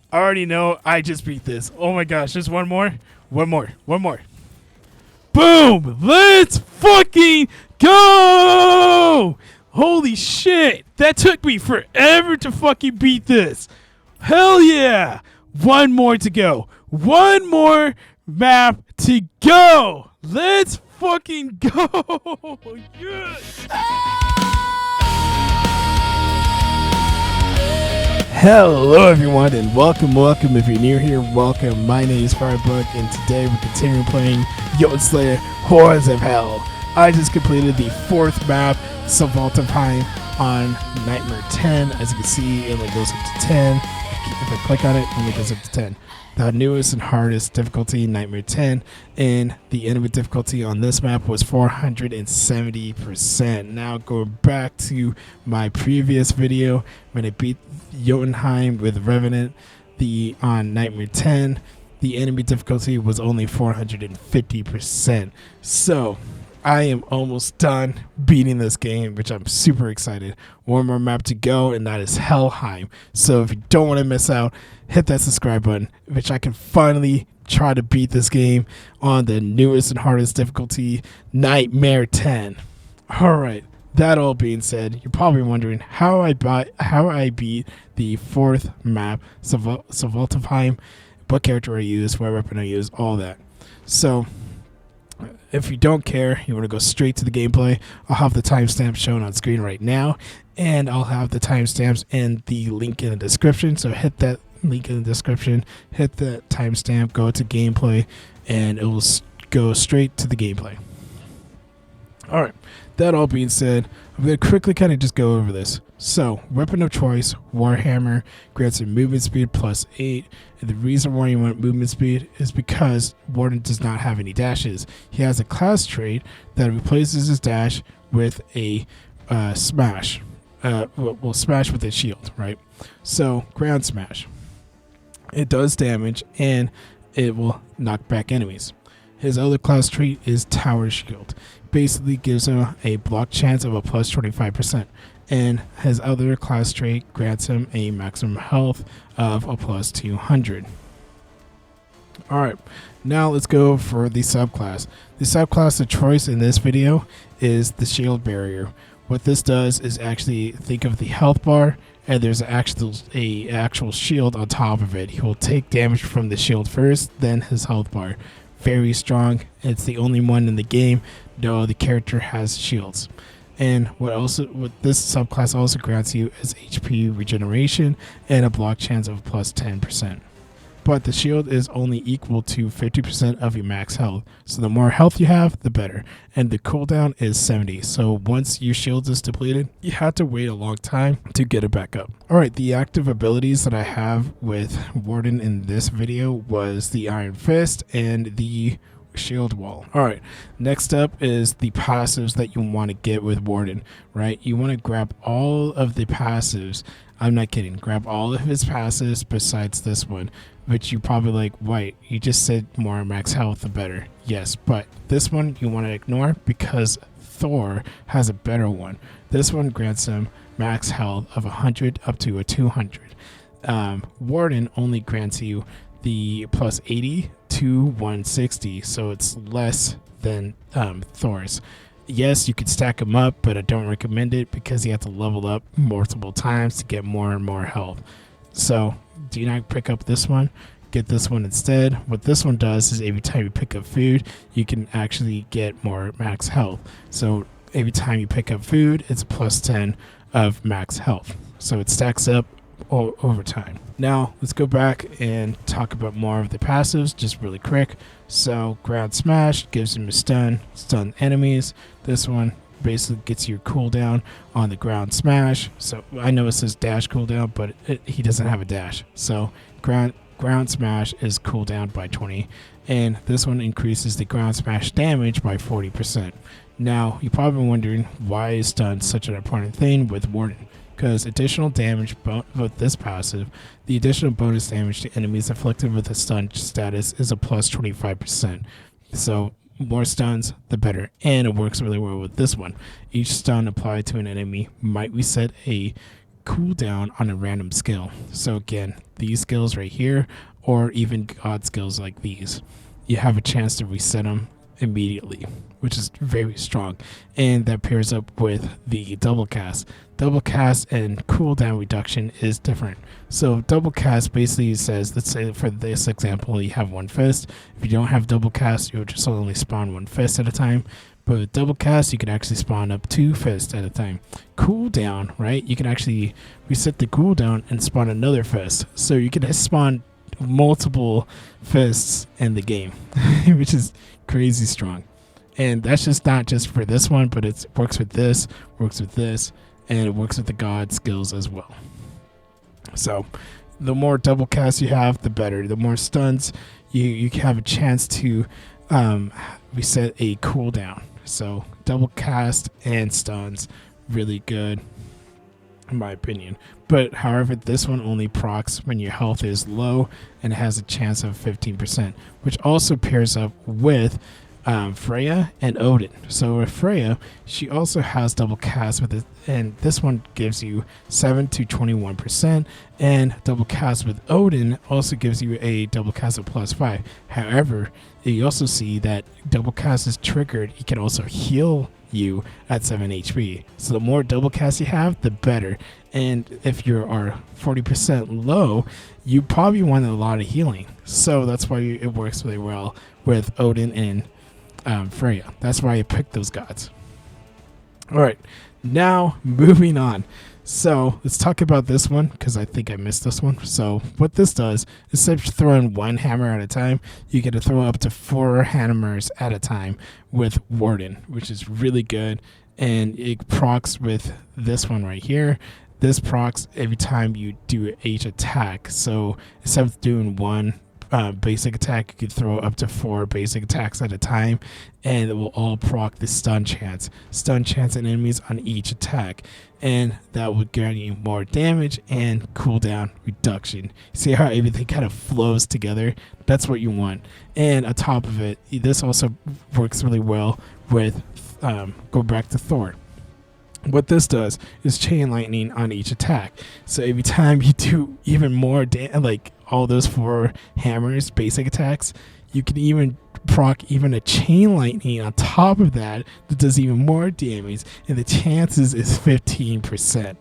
I already know I just beat this. Oh my gosh, just one more. One more. Boom! Let's fucking go! Holy shit! That took me forever to fucking beat this. Hell yeah! One more to go. One more map to go. Let's fucking go! Yes! Hello everyone and welcome if you're new here, welcome. My name is Firebug and today we're continuing playing Jotunnslayer Hordes of Hel. I just completed the fourth map, Svartalfheim, on Nightmare 10. As you can see, it only goes up to 10. If I click on it, it only goes up to 10. The newest and hardest difficulty, Nightmare 10, and the enemy difficulty on this map was 470%. Now going back to my previous video when I beat Jotunnslayer with Revenant on Nightmare 10, the enemy difficulty was only 450%. So I am almost done beating this game, which I'm super excited. One more map to go, and that is Svartalfheim. So if you don't want to miss out, hit that subscribe button, which I can finally try to beat this game on the newest and hardest difficulty, Nightmare 10. Alright, that all being said, you're probably wondering how I beat the fourth map, Savartlfheim, what character I use, what weapon I use, all that. So if you don't care, you want to go straight to the gameplay, I'll have the timestamp shown on screen right now, and I'll have the timestamps and the link in the description. So hit that link in the description, hit the timestamp, go to gameplay, and it will go straight to the gameplay. Alright, that all being said, I'm going to quickly kind of just go over this. So, weapon of choice, Warhammer, grants you movement speed +8. And the reason why you want movement speed is because Warden does not have any dashes. He has a class trait that replaces his dash with a smash. Well, smash with a shield, right? So, ground smash. It does damage and it will knock back enemies. His other class trait is Tower Shield. Basically gives him a block chance of a +25%. And his other class trait grants him a maximum health of a +200. Alright, now let's go for the subclass. The subclass of choice in this video is the Shield Barrier. What this does is actually think of the health bar, and there's actual shield on top of it. He will take damage from the shield first, then his health bar. Very strong. It's the only one in the game. No other character has shields. And what this subclass also grants you is HP regeneration and a block chance of +10%. But the shield is only equal to 50% of your max health. So the more health you have, the better. And the cooldown is 70. So once your shield is depleted, you have to wait a long time to get it back up. Alright, the active abilities that I have with Warden in this video was the Iron Fist and the Shield Wall. Alright, next up is the passives that you want to get with Warden, right? You want to grab all of the passives. I'm not kidding. Grab all of his passives besides this one, which you probably like, wait, you just said more max health the better. Yes, but this one you want to ignore because Thor has a better one. This one grants him max health of 100 up to a 200. Warden only grants you the +80 to 160, so it's less than Thor's. Yes, you could stack them up, but I don't recommend it because you have to level up multiple times to get more and more health. So do not pick up this one. Get this one instead. What this one does is every time you pick up food, you can actually get more max health. So every time you pick up food, it's a +10 of max health. So it stacks up over time. Now let's go back and talk about more of the passives just really quick. So ground smash gives him a stun enemies. This one basically gets your cooldown on the ground smash. So I know it says dash cooldown, but he doesn't have a dash. So ground smash is cooldown by 20, and this one increases the ground smash damage by 40%. Now you're probably wondering why is stun such an important thing with Warden. Because additional damage with this passive, the additional bonus damage to enemies afflicted with a stun status is a +25%. So more stuns, the better. And it works really well with this one. Each stun applied to an enemy might reset a cooldown on a random skill. So again, these skills right here, or even god skills like these, you have a chance to reset them immediately, which is very strong. And that pairs up with the double cast. Double cast and cooldown reduction is different. So double cast basically says, let's say for this example, you have one fist. If you don't have double cast, you'll just only spawn one fist at a time. But with double cast, you can actually spawn up 2 fists at a time. Cooldown, right? You can actually reset the cooldown and spawn another fist. So you can spawn multiple fists in the game, which is crazy strong. And that's just not just for this one, but it works with this, and it works with the god skills as well. So the more double cast you have, the better. The more stuns, you have a chance to reset a cooldown. So double cast and stuns, really good in my opinion. But however, this one only procs when your health is low and has a chance of 15%, which also pairs up with Freya and Odin. So with Freya, she also has double cast with it, and this one gives you 7 to 21%, and double cast with Odin also gives you a double cast of +5. However, you also see that double cast is triggered. It can also heal you at 7 HP. So the more double cast you have, the better. And if you are 40% low, you probably want a lot of healing. So that's why it works really well with Odin and Freya. That's why I picked those gods. All right, now moving on. So let's talk about this one because I think I missed this one. So what this does, instead of throwing one hammer at a time, you get to throw up to 4 hammers at a time with Warden, which is really good. And it procs with this one right here. This procs every time you do each attack. So instead of doing one basic attack, you could throw up to 4 basic attacks at a time, and it will all proc the stun chance on enemies on each attack, and that would grant you more damage and cooldown reduction. See how everything kind of flows together? That's what you want. And on top of it, this also works really well with go back to Thor. What this does is chain lightning on each attack. So every time you do even more like all those 4 hammers basic attacks, you can even proc even a chain lightning on top of that does even more damage, and the chances is 15%.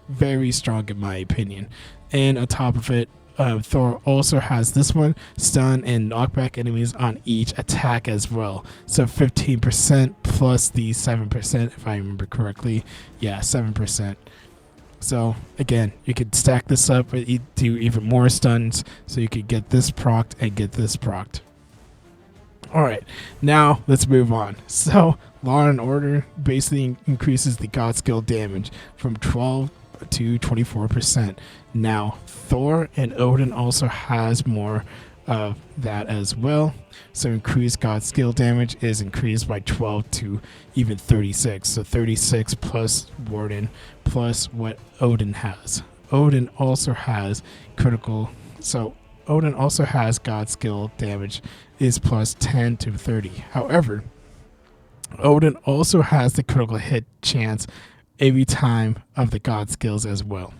Very strong in my opinion. And on top of it, Thor also has this one, stun and knockback enemies on each attack as well. So 15% plus the 7%, if I remember correctly. Yeah, 7%. So again, you could stack this up and do even more stuns, so you could get this procced and get this procced. Alright, now let's move on. So Law and Order basically increases the god skill damage from 12 to 24%. Now Thor and Odin also has more of that as well. So increased god skill damage is increased by 12 to even 36. So 36 plus Warden plus what Odin has. Odin also has critical. So Odin also has god skill damage is plus 10 to 30. However, Odin also has the critical hit chance every time of the god skills as well.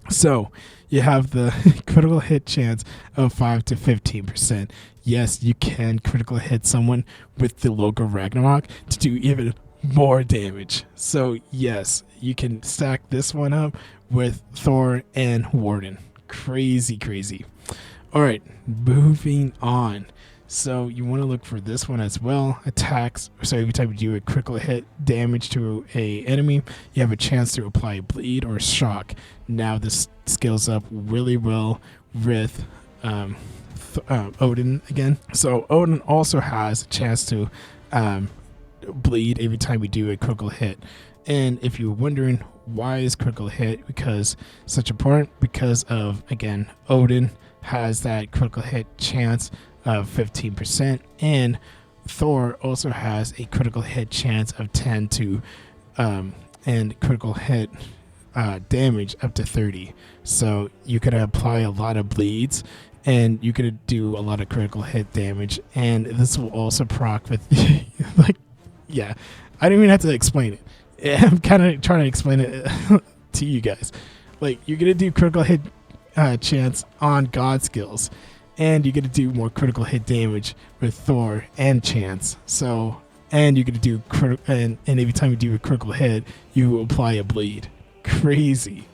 So you have the critical hit chance of 5 to 15%. Yes, you can critical hit someone with the logo Ragnarok to do even more damage. So yes, you can stack this one up with Thor and Warden. Crazy, crazy. All right, moving on. So you want to look for this one as well. Attacks. So every time you do a critical hit damage to a enemy, you have a chance to apply a bleed or shock. Now this scales up really well with Odin again. So Odin also has a chance to bleed every time we do a critical hit. And if you're wondering why is critical hit because such important, because of, again, Odin has that critical hit chance of 15%, and Thor also has a critical hit chance of 10 to and critical hit damage up to 30. So you could apply a lot of bleeds, and you could do a lot of critical hit damage, and this will also proc with like, yeah, I don't even have to explain it. I'm kind of trying to explain it to you guys. Like, you're gonna do critical hit chance on God skills, and you're gonna do more critical hit damage with Thor and chance. So, and you're gonna do and every time you do a critical hit, you apply a bleed. Crazy.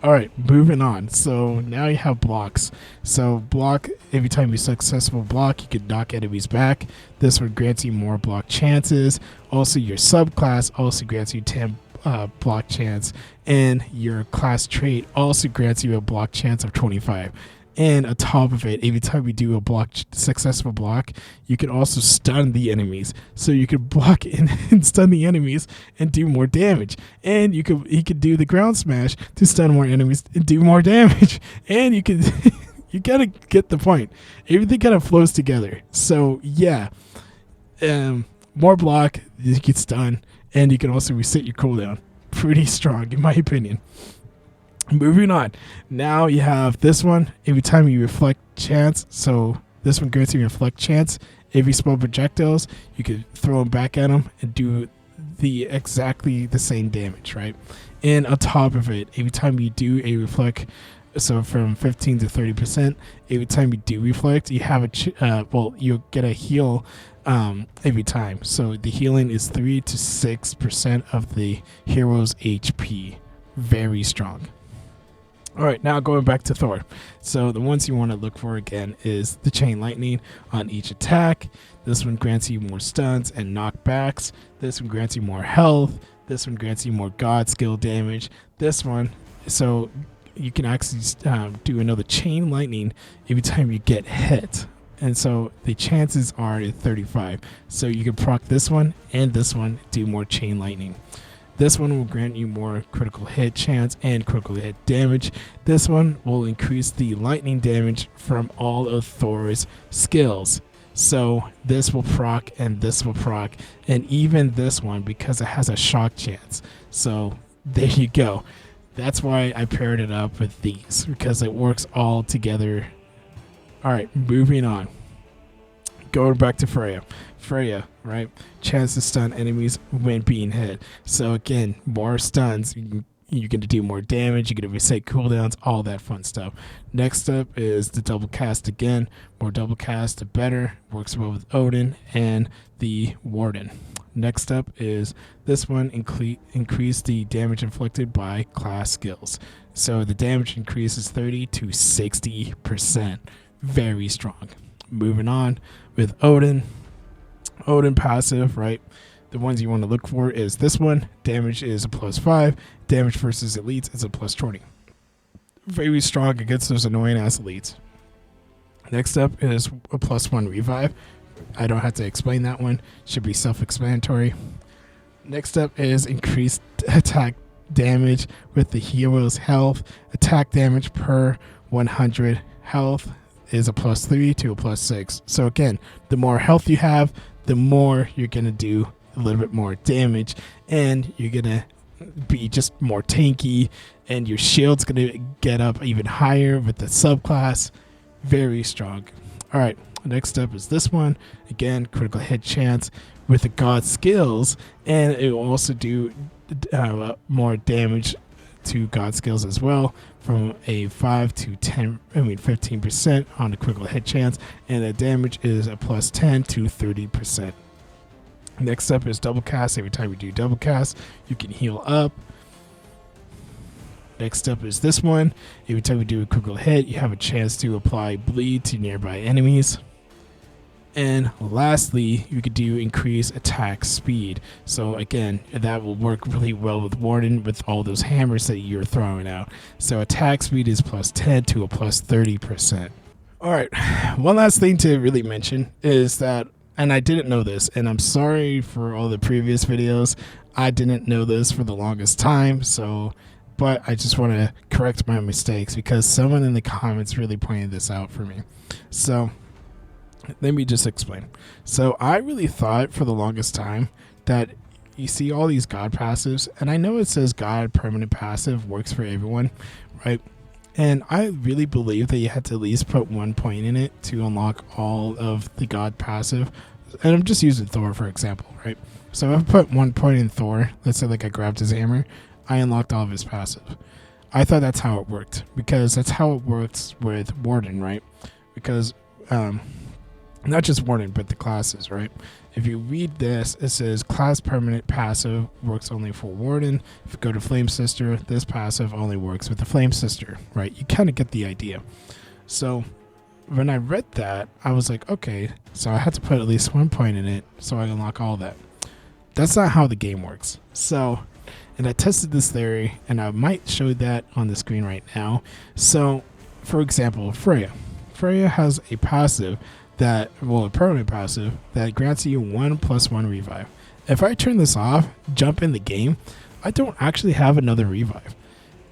All right, moving on. So now you have blocks. So block, every time you successful block, you can knock enemies back. This one grants you more block chances. Also, your subclass also grants you 10 block chance, and your class trait also grants you a block chance of 25. And on top of it, every time you do a successful block, you can also stun the enemies. So you can block and stun the enemies and do more damage. And you could do the ground smash to stun more enemies and do more damage. And you can you gotta get the point. Everything kind of flows together. So yeah, more block, you can stun, and you can also reset your cooldown. Pretty strong, in my opinion. Moving on. Now you have this one. Every time you reflect chance, so this one grants you reflect chance. Every small projectiles, you can throw them back at them and do exactly the same damage, right? And on top of it, every time you do a reflect, so from 15 to 30%, every time you do reflect, you have you'll get a heal every time. So the healing is 3 to 6% of the hero's HP. Very strong. All right, now going back to Thor. So the ones you want to look for again is the chain lightning on each attack. This one grants you more stuns and knockbacks. This one grants you more health. This one grants you more god skill damage. This one, so you can actually do another chain lightning every time you get hit. And so the chances are at 35. So you can proc this one and this one, do more chain lightning. This one will grant you more critical hit chance and critical hit damage. This one will increase the lightning damage from all of Thor's skills. So this will proc and this will proc, and even this one because it has a shock chance. So there you go. That's why I paired it up with these, because it works all together. All right, moving on. Going back to Freya. Freya, right? Chance to stun enemies when being hit. So again, more stuns. You're going to do more damage. You're going to reset cooldowns, all that fun stuff. Next up is the double cast again. More double cast, the better. Works well with Odin and the Warden. Next up is this one, increase the damage inflicted by class skills. So the damage increases 30 to 60%. Very strong. Moving on with Odin. Odin passive, right? The ones you want to look for is this one. Damage is a +5. Damage versus elites is a +20. Very strong against those annoying ass elites. Next up is a +1 revive. I don't have to explain that one. Should be self-explanatory. Next up is increased attack damage with the hero's health. Attack damage per 100 health is a +3 to a +6. So again, the more health you have, the more you're going to do a little bit more damage, and you're going to be just more tanky, and your shield's going to get up even higher with the subclass. Very strong. All right, next up is this one. Again, critical hit chance with the god skills, and it will also do more damage to god skills as well, from a 15% on the critical hit chance, and the damage is a +10 to 30%. Next up is double cast. Every time you do double cast, you can heal up. Next up is this one. Every time you do a critical hit, you have a chance to apply bleed to nearby enemies. And lastly, you could do increase attack speed. So again, that will work really well with Warden with all those hammers that you're throwing out. So attack speed is +10 to a +30%. All right, one last thing to really mention is that, and I didn't know this, and I'm sorry for all the previous videos. I didn't know this for the longest time, but I just want to correct my mistakes because someone in the comments really pointed this out for me. So let me just explain. So I really thought for the longest time that you see all these god passives, and I know it says god permanent passive works for everyone, right? And I really believe that you had to at least put 1 point in it to unlock all of the god passive. And I'm just using Thor for example, right? So if I put 1 point in Thor, let's say like I grabbed his hammer, I unlocked all of his passive. I thought that's how it worked, because that's how it works with Warden, right? Because not just Warden, but the classes, right? If you read this, it says class permanent passive works only for Warden. If you go to Flame Sister, this passive only works with the Flame Sister, right? You kind of get the idea. So when I read that, I was like, okay, so I had to put at least 1 point in it so I unlock all that. That's not how the game works. So, and I tested this theory, and I might show that on the screen right now. So, for example, Freya. Freya has a passive that, well, a permanent passive that grants you 1+1 revive. If I turn this off, jump in the game, I don't actually have another revive.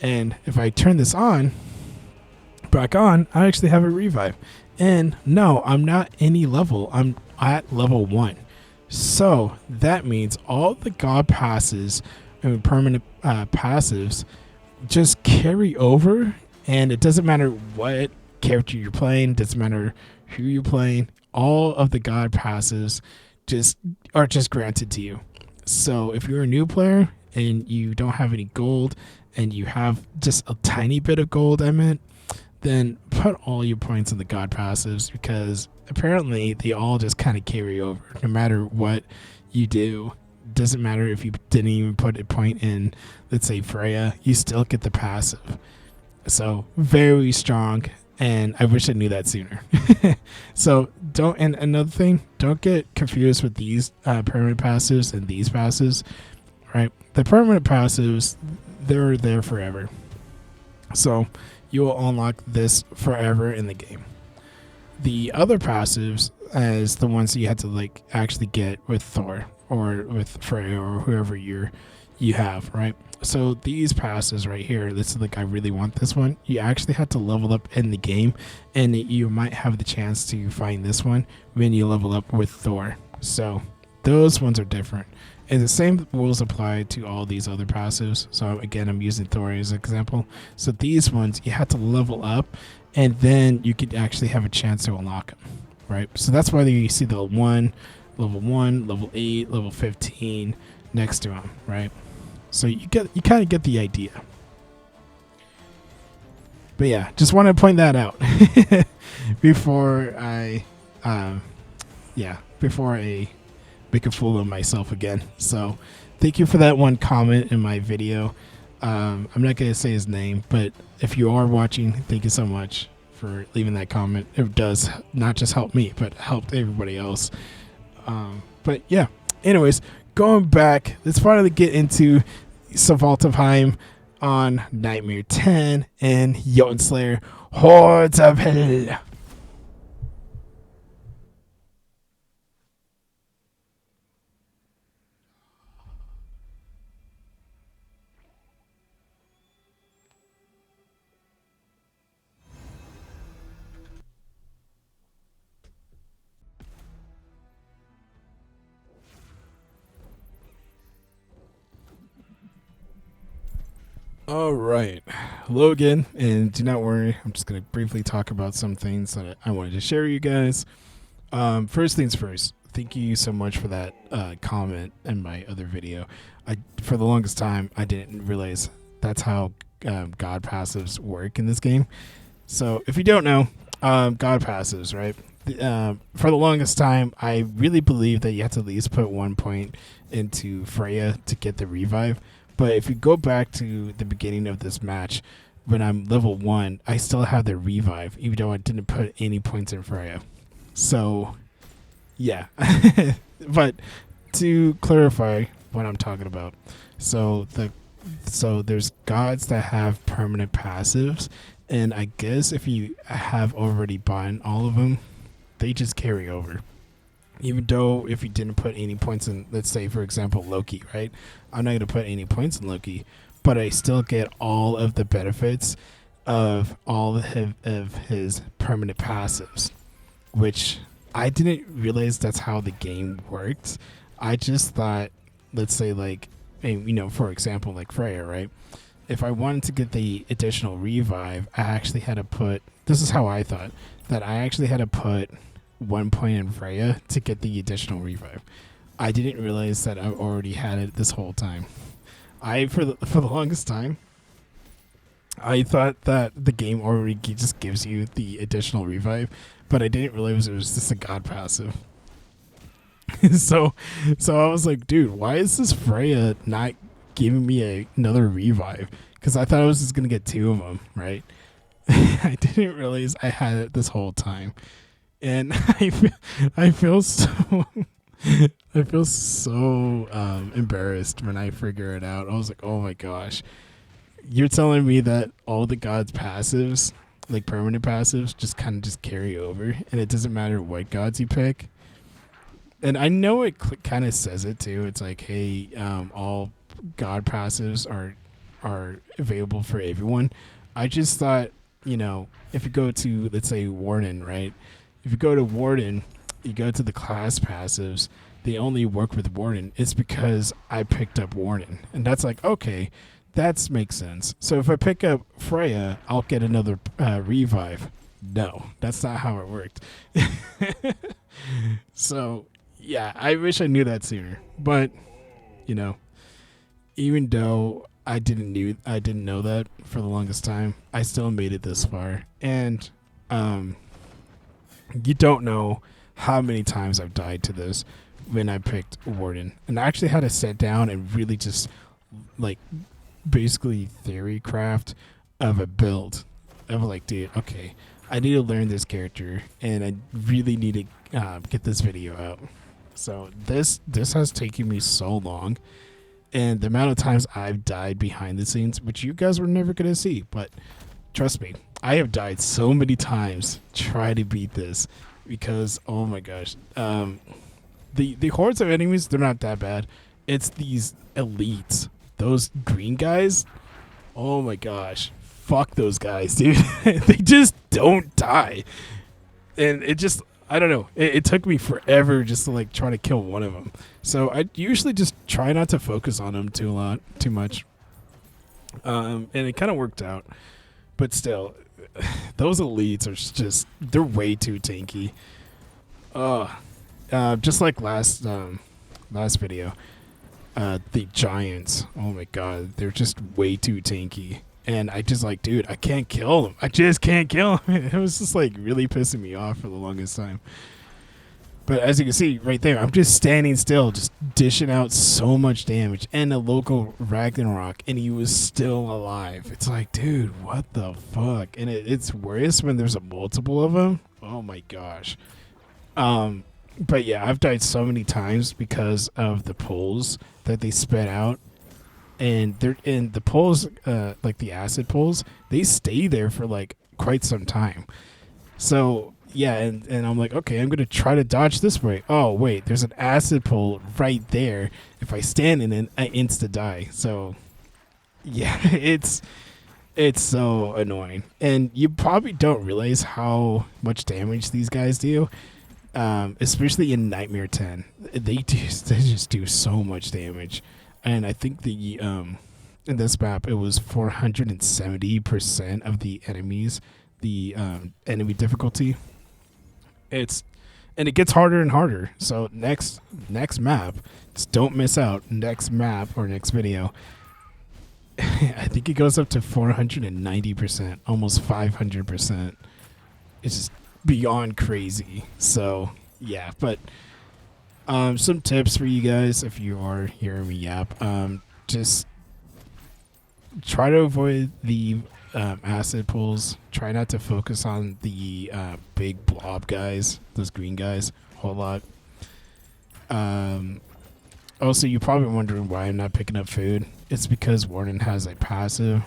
And if I turn this on, back on, I actually have a revive. And no, I'm not any level. I'm at level 1. So that means all the god passes and permanent passives just carry over, and it doesn't matter what character you're playing, doesn't matter who you're playing, all of the god passes are just granted to you. So if you're a new player and you don't have any gold, and you have just a tiny bit of gold, then put all your points in the god passives, because apparently they all just kind of carry over no matter what you do. Doesn't matter if you didn't even put a point in, let's say, Freya, you still get the passive. So very strong, and I wish I knew that sooner. So and another thing, don't get confused with these permanent passives and these passives, right? The permanent passives, they're there forever. So you will unlock this forever in the game. The other passives, as the ones that you had to like actually get with Thor or with Freya or whoever you have, right? So these passes right here, this is like, I really want this one. You actually have to level up in the game, and you might have the chance to find this one when you level up with Thor. So those ones are different. And the same rules apply to all these other passives. So again, I'm using Thor as an example. So these ones, you have to level up, and then you could actually have a chance to unlock them, right? So that's why you see the level 8, level 15 next to them, right? So you kind of get the idea. But yeah, just want to point that out before I make a fool of myself again. So thank you for that one comment in my video. I'm not going to say his name, but if you are watching, thank you so much for leaving that comment. It does not just help me, but helped everybody else. But yeah, anyways, going back, let's finally get into Svartalfheim on Nightmare 10 and Jotunnslayer Hordes of Hel. All right, hello again, and do not worry, I'm just going to briefly talk about some things that I wanted to share with you guys. First things first, thank you so much for that comment in my other video. For the longest time, I didn't realize that's how God passives work in this game. So if you don't know, God passives, right? For the longest time, I really believed that you have to at least put 1 point into Freya to get the revive. But if you go back to the beginning of this match, when I'm level 1, I still have the revive, even though I didn't put any points in Freya. So, yeah. But to clarify what I'm talking about, so there's gods that have permanent passives, and I guess if you have already bought all of them, they just carry over. Even though if you didn't put any points in, let's say, for example, Loki, right? I'm not going to put any points in Loki, but I still get all of the benefits of all of his permanent passives, which I didn't realize that's how the game worked. I just thought, let's say, like, for example, like Freya, right? If I wanted to get the additional revive, I actually had to put, this is how I thought, that I actually had to put 1 point in Freya to get the additional revive. I didn't realize that I already had it this whole time. For the longest time, I thought that the game already just gives you the additional revive, but I didn't realize it was just a god passive. so so I was like, dude, why is this Freya not giving me another revive? Because I thought I was just gonna get two of them, right? I didn't realize I had it this whole time, and I feel so I feel so embarrassed when I figure it out. I was like, oh my gosh, you're telling me that all the gods' passives, like permanent passives, just kind of just carry over, and it doesn't matter what gods you pick. And I know it kind of says it too. It's like, hey, all god passives are available for everyone. I just thought, if you go to, let's say, Warden, right? If you go to Warden, you go to the class passives, they only work with Warden. It's because I picked up Warden. And that's like, okay, that makes sense. So if I pick up Freya, I'll get another revive. No, that's not how it worked. So, yeah, I wish I knew that sooner. But, even though I didn't know that for the longest time, I still made it this far. And you don't know how many times I've died to this when I picked Warden. And I actually had to sit down and really just like basically theory craft of a build of like, dude, okay, I need to learn this character and I really need to get this video out. So this has taken me so long, and the amount of times I've died behind the scenes, which you guys were never going to see, but trust me, I have died so many times trying to beat this because, oh my gosh, the hordes of enemies, they're not that bad. It's these elites, those green guys. Oh my gosh, fuck those guys, dude. They just don't die, and it just, I don't know. It took me forever just to like try to kill one of them. So I usually just try not to focus on them too much. And it kind of worked out, but still, those elites are just, they're way too tanky. Just like last video, the giants. Oh my god, they're just way too tanky. And I just like, dude, I can't kill them. I just can't kill them. It was just like really pissing me off for the longest time. But as you can see right there, I'm just standing still, just dishing out so much damage. And a local Ragnarok, and he was still alive. It's like, dude, what the fuck? And it's worse when there's a multiple of them. Oh my gosh. But yeah, I've died so many times because of the pulls that they spit out. And the pulls, like the acid pulls, they stay there for like quite some time. So yeah, and I'm like, okay, I'm gonna try to dodge this way. Oh wait, there's an acid pull right there. If I stand in it, I insta die. So yeah, it's so annoying, and you probably don't realize how much damage these guys do. Especially in Nightmare 10, they just do so much damage. And I think in this map, it was 470% of the enemies, the enemy difficulty. And it gets harder and harder. So next map, just don't miss out. Next map or next video, I think it goes up to 490%, almost 500%. It's just beyond crazy. So yeah, but. Some tips for you guys if you are hearing me yap. Just try to avoid the acid pulls. Try not to focus on the big blob guys, those green guys, a whole lot. Also, you're probably wondering why I'm not picking up food. It's because Warden has a passive,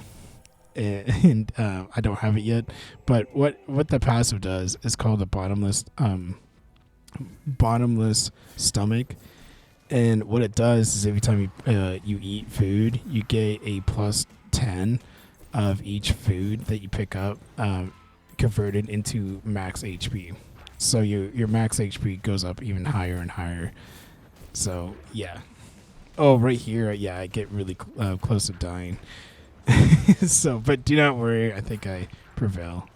and I don't have it yet. But what the passive does is called a bottomless stomach, and what it does is every time you eat food, you get a plus 10 of each food that you pick up converted into max HP. So your max HP goes up even higher and higher. So yeah. Oh, right here, yeah, I get really close to dying. So, but do not worry, I think I prevail.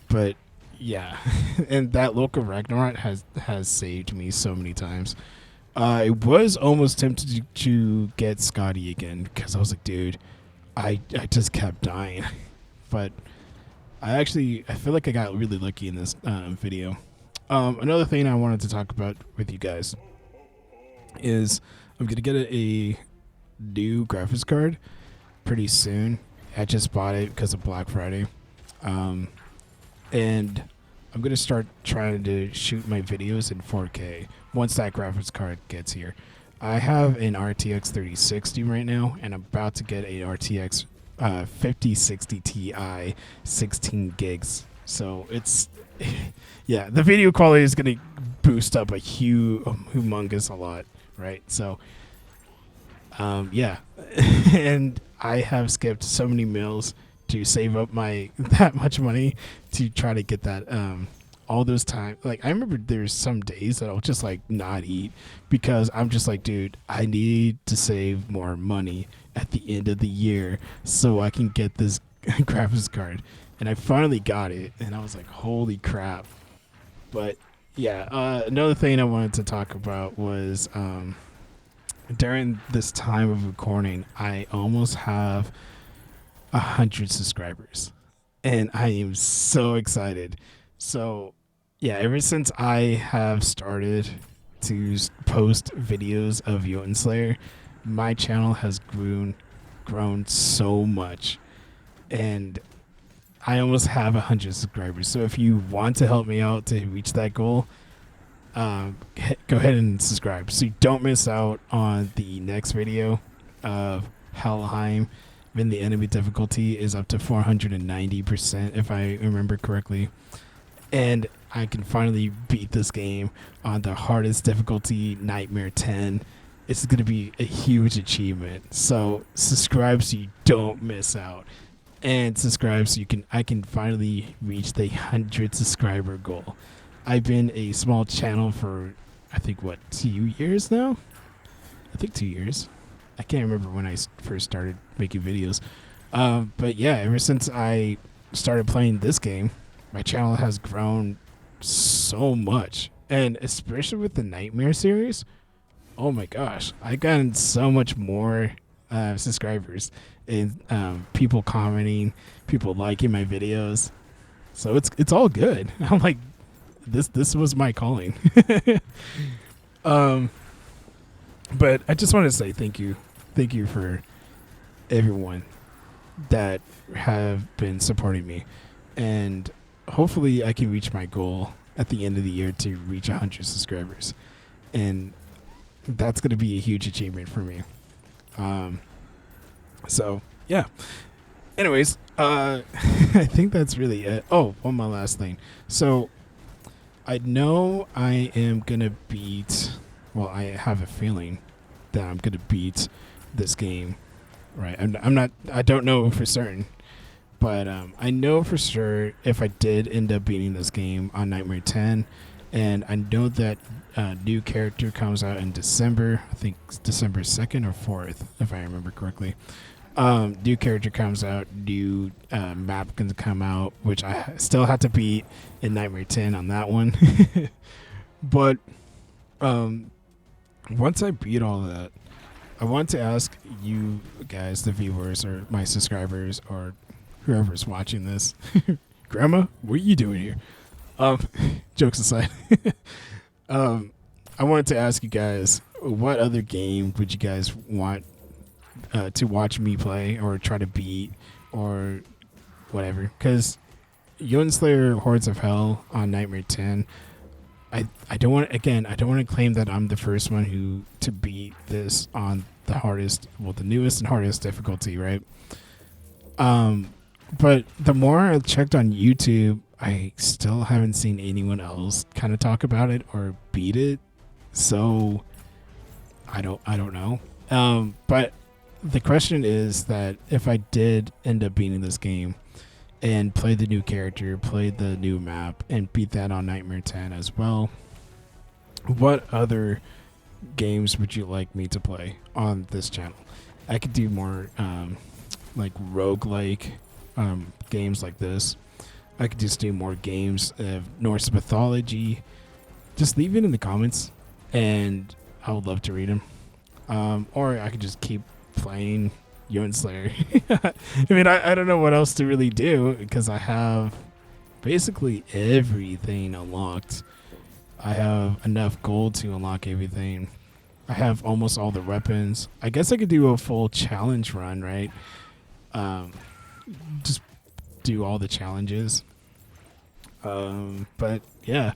But yeah, and that local Ragnarok has saved me so many times. I was almost tempted to get Scotty again because I was like, dude, I just kept dying. But I feel like I got really lucky in this video. Another thing I wanted to talk about with you guys is I'm gonna get a new graphics card pretty soon. I just bought it because of Black Friday, and I'm gonna start trying to shoot my videos in 4K once that graphics card gets here. I have an RTX 3060 right now, and I'm about to get a RTX 5060 Ti 16 gigs. So it's yeah, the video quality is gonna boost up a humongous a lot, right? So yeah, and I have skipped so many meals to save up my that much money to try to get that all those time. Like I remember there's some days that I'll just like not eat because I'm just like, dude, I need to save more money at the end of the year so I can get this graphics card. And I finally got it, and I was like, holy crap. But yeah, another thing I wanted to talk about was during this time of recording, I almost have 100 subscribers, and I am so excited. So yeah, ever since I have started to post videos of Jotunnslayer, my channel has grown so much, and I almost have 100 subscribers. So if you want to help me out to reach that goal, go ahead and subscribe so you don't miss out on the next video of Helheim. Then the enemy difficulty is up to 490% if I remember correctly, and I can finally beat this game on the hardest difficulty, Nightmare 10. It's going to be a huge achievement. So subscribe so you don't miss out, and subscribe so I can finally reach the 100 subscriber goal. I've been a small channel for I think 2 years now. I think 2 years. I can't remember when I first started making videos. But yeah, ever since I started playing this game, my channel has grown so much. And especially with the Nightmare series, oh my gosh, I gotten so much more subscribers and people commenting, people liking my videos. So it's all good. I'm like, this was my calling. But I just want to say thank you for everyone that have been supporting me, and hopefully I can reach my goal at the end of the year to reach 100 subscribers, and that's going to be a huge achievement for me. So yeah, anyways, I think that's really it. Oh, one more last thing. So I know I am going to beat, well, I have a feeling that I'm going to beat this game, right? I don't know for certain, but I know for sure if I did end up beating this game on Nightmare 10, and I know that new character comes out in December. I think it's December 2nd or 4th, if I remember correctly. New character comes out, new map can come out, which I still have to beat in Nightmare 10 on that one. But once I beat all that, I want to ask you guys, the viewers or my subscribers or whoever's watching this, Grandma, what are you doing here? Jokes aside, I wanted to ask you guys, what other game would you guys want to watch me play or try to beat or whatever? Because Jotunnslayer Hordes of Hel on Nightmare 10, I don't want to claim that I'm the first one to beat this on the newest and hardest difficulty, right? But the more I checked on YouTube, I still haven't seen anyone else kind of talk about it or beat it. So I don't know. But the question is that if I did end up beating this game and play the new character, play the new map, and beat that on Nightmare 10 as well, what other games would you like me to play on this channel? I could do more like roguelike games like this. I could just do more games of Norse mythology. Just leave it in the comments, and I would love to read them. Or I could just keep playing Jotunnslayer. I mean, I don't know what else to really do because I have basically everything unlocked. I have enough gold to unlock everything. I have almost all the weapons. I guess I could do a full challenge run, right? Just do all the challenges. But yeah,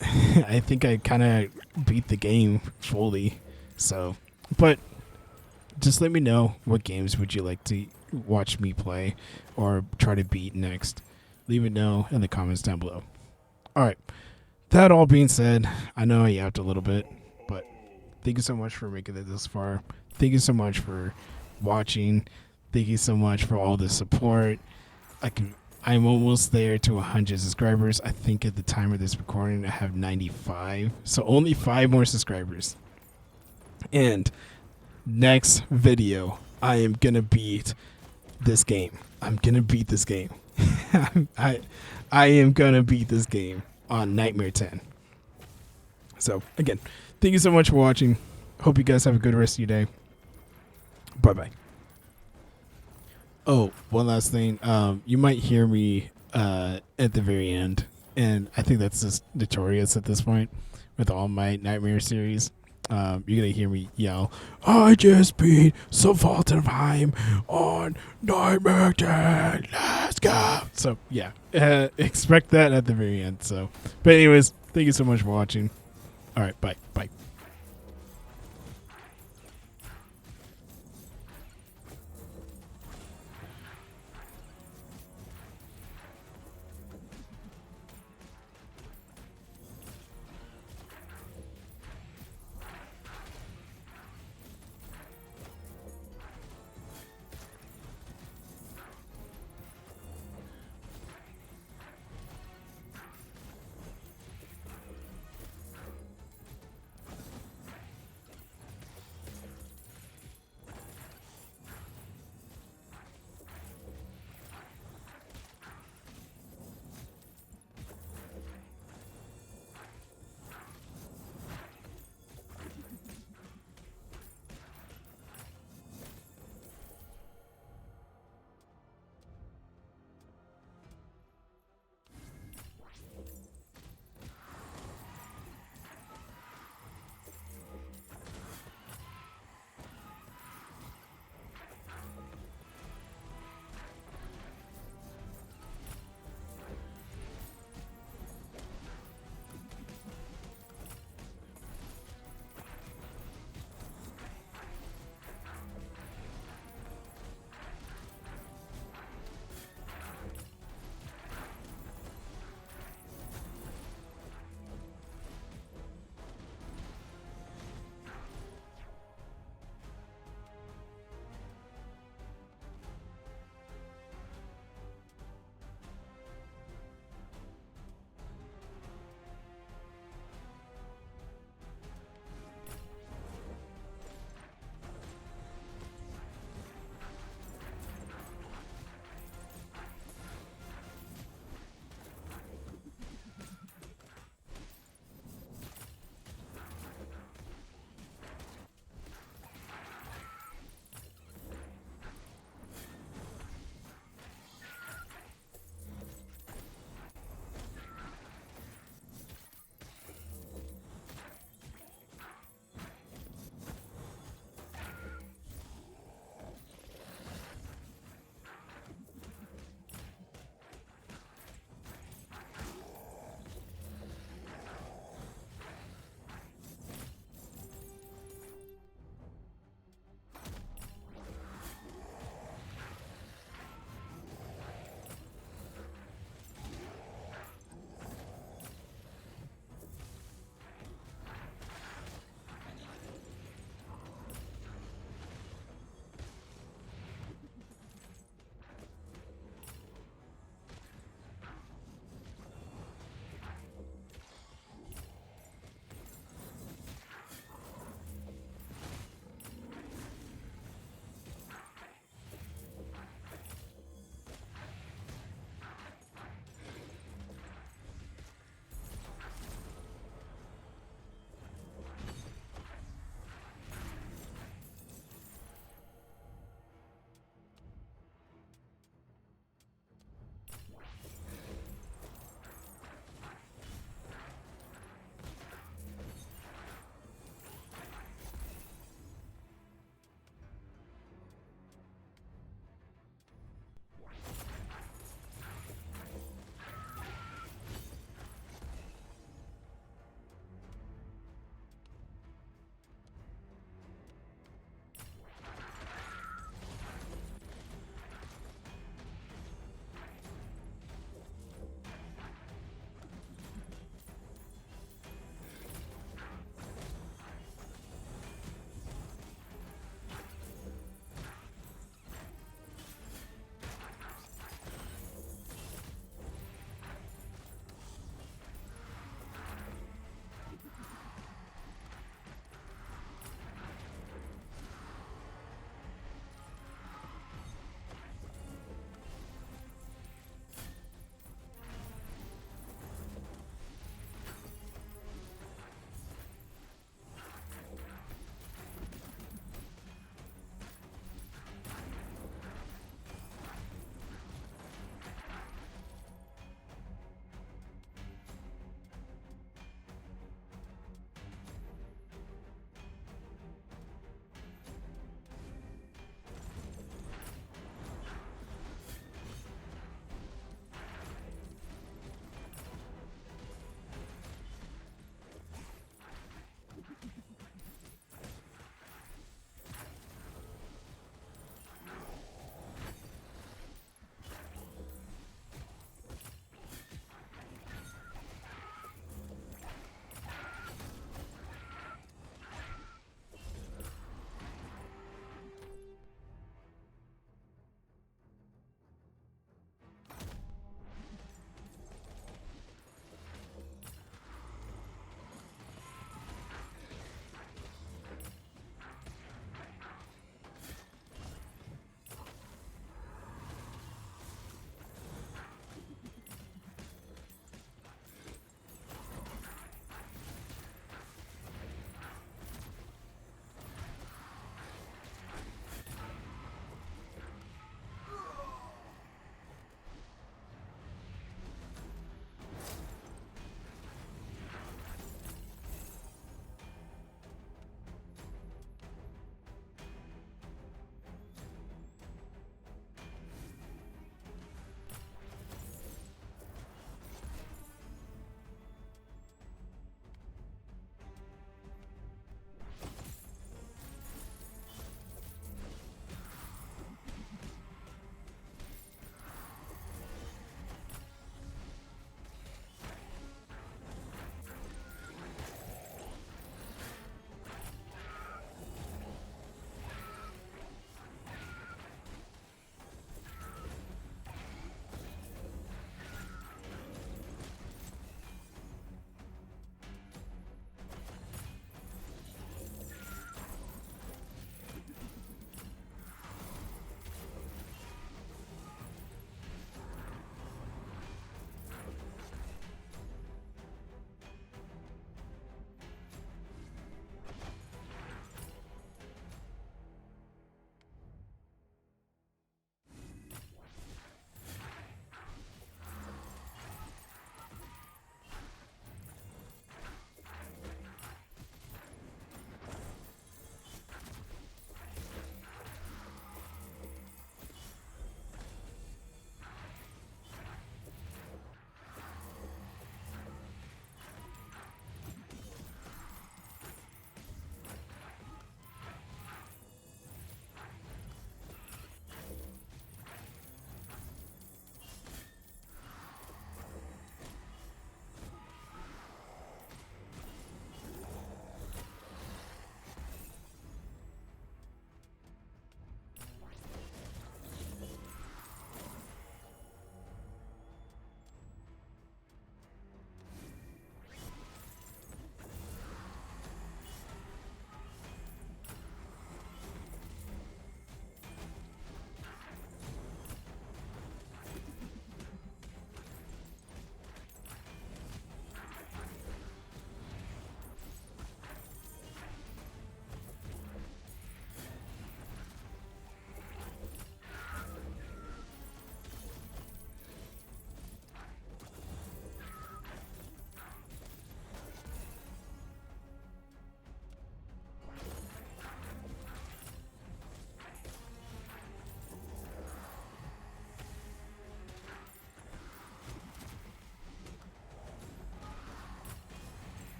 I think I kind of beat the game fully. So, but just let me know what games would you like to watch me play or try to beat next. Leave it know in the comments down below. All right. That all being said, I know I yapped a little bit, but thank you so much for making it this far. Thank you so much for watching. Thank you so much for all the support. I'm almost there to 100 subscribers. I think at the time of this recording, I have 95. So only 5 more subscribers. And next video, I am going to beat this game. I'm going to beat this game. I am going to beat this game on Nightmare 10. So, again, thank you so much for watching. Hope you guys have a good rest of your day. Bye-bye. Oh, one last thing. You might hear me at the very end, and I think that's just notorious at this point with all my Nightmare series. You're going to hear me yell, I just beat Savartlfheim on Nightmare 10. Let's go. So, yeah, expect that at the very end. So, but anyways, thank you so much for watching. All right, bye. Bye.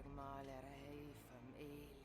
Jotunnslayer Hordes of Hel.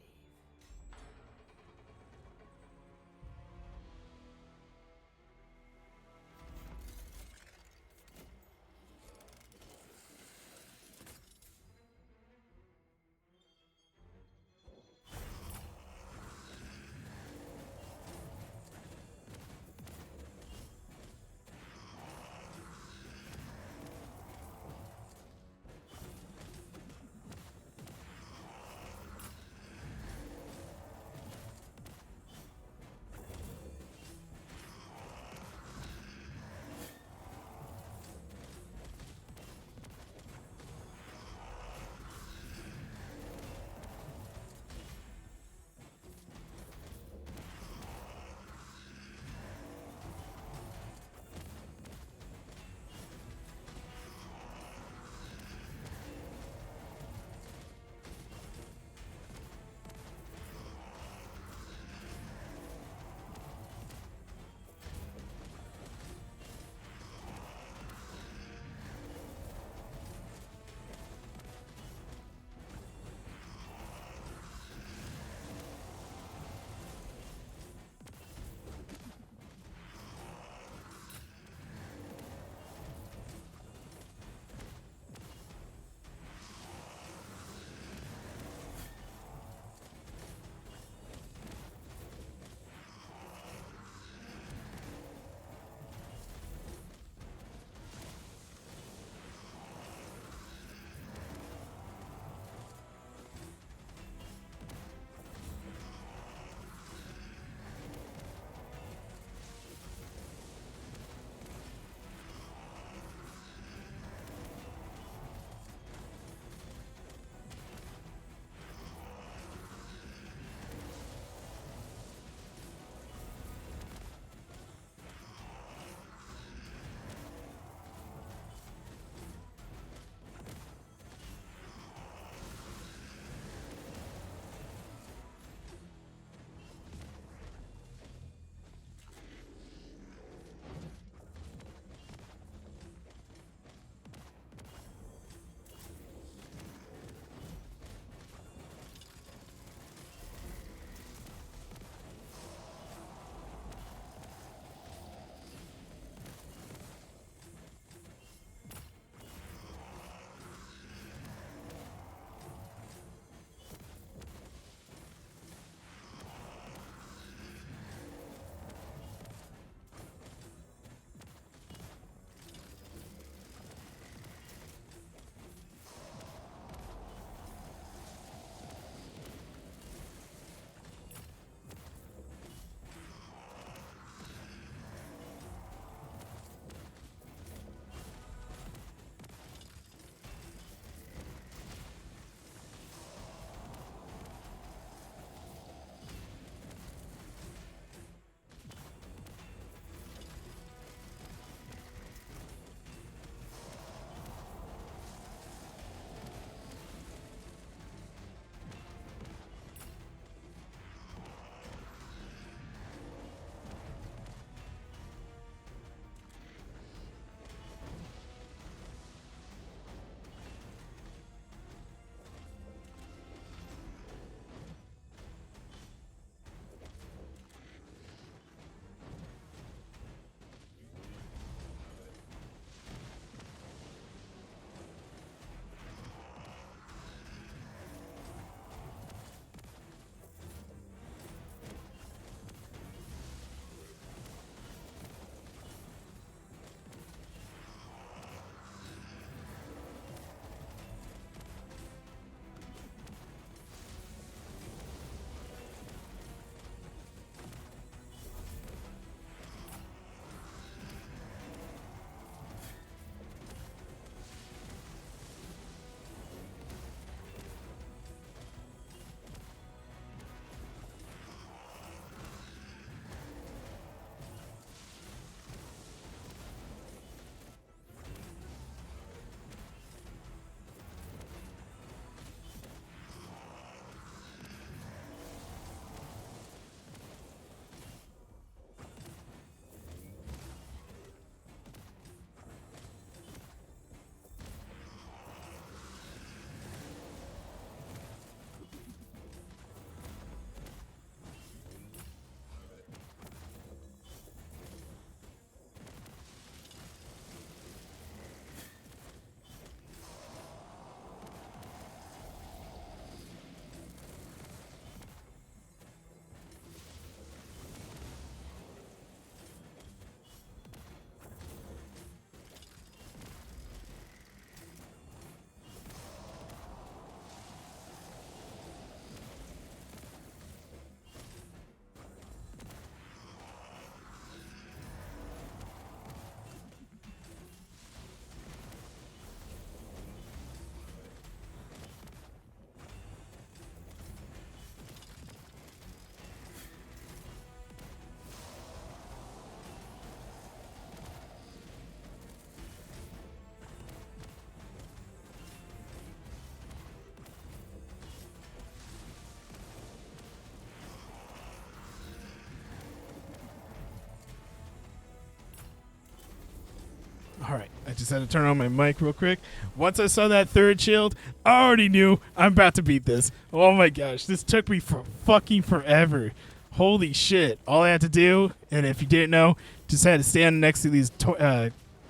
just had to turn on my mic real quick. Once I saw that third shield, I already knew I'm about to beat this. Oh my gosh, this took me for fucking forever. Holy shit. All I had to do, and if you didn't know, just had to stand next to these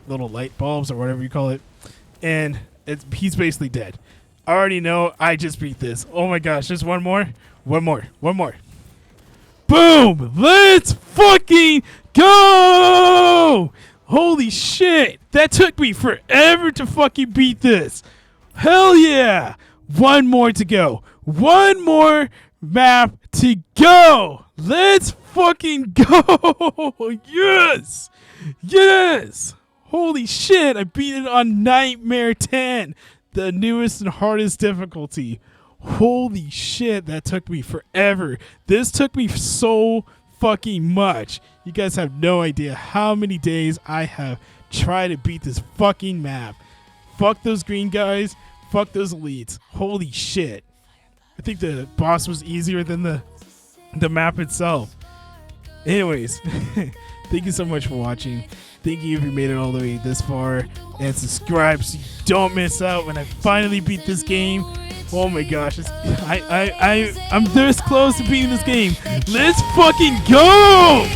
little light bulbs or whatever you call it, and he's basically dead. I already know I just beat this. Oh my gosh, just one more. Boom! Let's fucking go! Holy shit! That took me forever to fucking beat this. Hell yeah! One more to go. One more map to go. Let's fucking go! Yes! Yes! Holy shit! I beat it on Nightmare 10, the newest and hardest difficulty. Holy shit, that took me forever. This took me so fucking much. You guys have no idea how many days I have tried to beat this fucking map. Fuck those green guys. Fuck those elites. Holy shit. I think the boss was easier than the map itself. Anyways, thank you so much for watching. Thank you if you made it all the way this far. And subscribe so you don't miss out when I finally beat this game. Oh my gosh, I'm this close to beating this game. Let's fucking go!